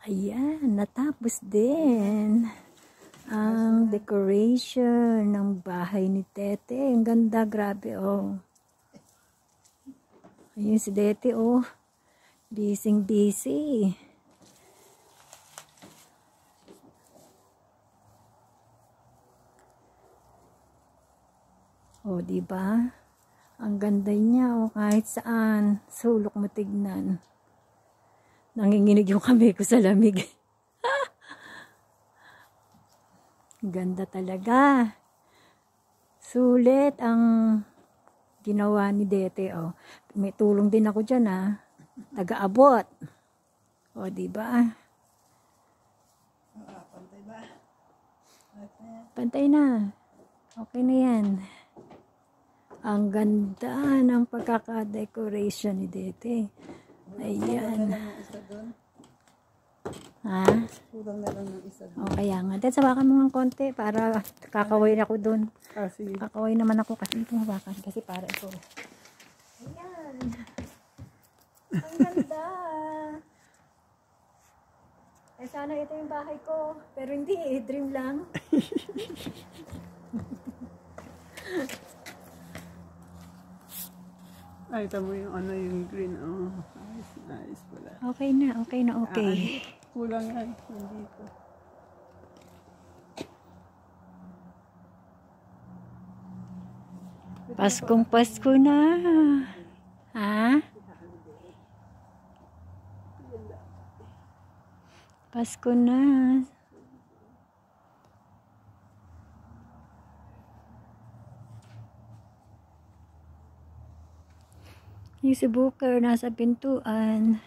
Ayan, natapos din ang decoration ng bahay ni Tete. Ang ganda, grabe, oh. Ayun si Tete, oh. Busy. Oh, diba? Ang ganda niya, oh, kahit saan. Sulok mo tignan. Nanginginig yung kamay ko sa lamig. Ganda talaga. Sulit ang ginawa ni Dete, oh. May tulong din ako dyan, ah. Taga-abot. O, diba? Pantay ba? Pantay na. Okay na yan. Ang ganda ng pagkaka-decoration ni Dete. Ayan. Ha? Kulang na lang ng isa doon. O, kaya nga. Dahil sabakan mo ng konti para kakaway ako dun. Sige. Kakaway naman ako kasi ito hawakan. Kasi para ito. Ayan. Ang ganda. Eh, sana ito yung bahay ko. Pero hindi eh. Dream lang. Ay, tamo yung ano yung green. Oh, nice pala. Okay na. Okay. Kulang nga. Hindi ko. Paskong Pasko na. Ha? Pasko na. Yung si Booker nasa pintuan.